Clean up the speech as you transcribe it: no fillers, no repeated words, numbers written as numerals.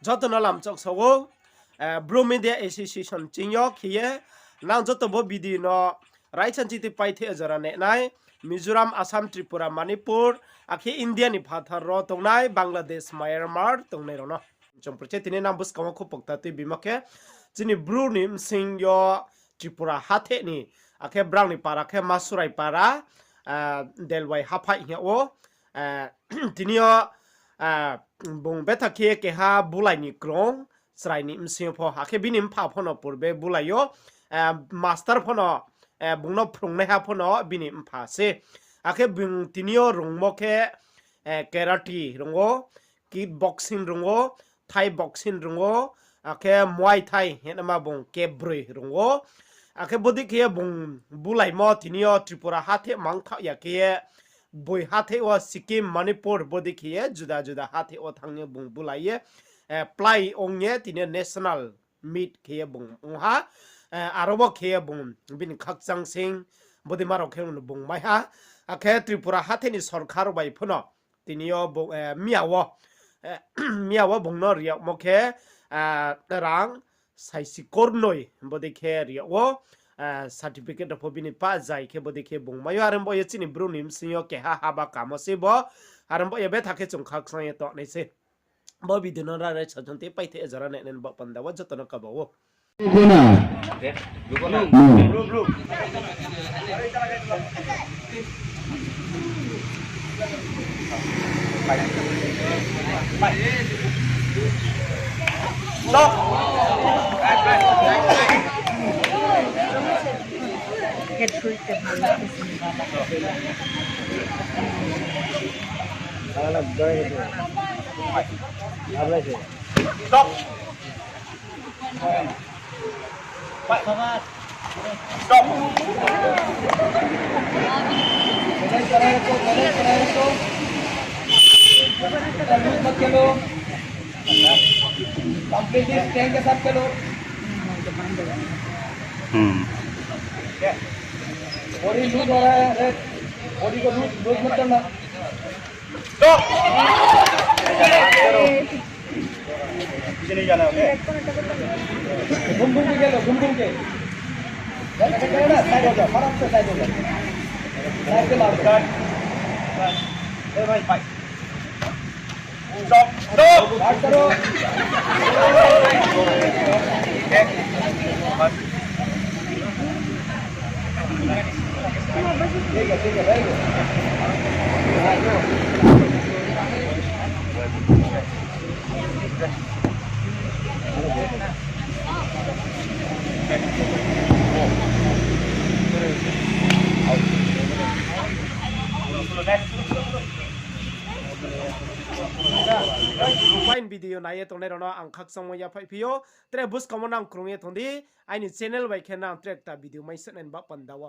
joto na lam chok sogo bro media association chingyo khiye nang joto bo bidi no right chan chiti paithe jara ne nai Mizoram Assam Tripura Manipur akhi India ni phathar ro tongnai Bangladesh Myanmar tongnai ro no chomproche tine nam bus kama khu pokta tu bimake chini bru nim singyo Tripura hathe ni akhe brang ni para khe masurai para delwai haphai hia o tinio bung beta ke ha bulai ni krong srai ni msing pho akhe binim pha phono purbe bulayo master phono bungno prungne ha phono binim pha se akhe bung tinio rungmo ke karate rungo kickboxing rungo thai boxing rungo akhe muay thai henama bung kebrui rungo akhe bodi ke bung bulai mo tinio Tripura hathe mangtha ya ke boi hathe o Sikkim Manipur bodi ke juda juda hathe o thangye bung bulai kplai ongha tine national meet ke bung ongha arobo ke bung bin khakchang sing bodi maro ke bung mai ha akhe Tripura hathe ni sarkar bai phono tinio bung miawo bung no riak mo ke rang saisi kornoi bodi ke riak wo certificate of bini pa jai ke bodi ke bung mayo arambo ye chini brunim sinyo ke ha ba kamo se bo arambo ye be thake chung khak sang ye to nei se bo bi dino ra ra chonte pai the jara ne nen ba panda wa jotono ka bo blue मत चलो completely stand के साथ चलो body loose हो रहा है body को loose loose मत करना पीछे नहीं जाना ओके घूम घूम के चलो घूम घूम के साइड हो जाओ आराम से साइड हो जाओ साइड पे मारो ए भाई भाई stop start करो ठीक है very Fine video na ye tonne rono ang khak sang mo ya phai phio tre bus kamon ang krung ye thondi ai ni channel bai khen ang track ta video mai sen ba pandawa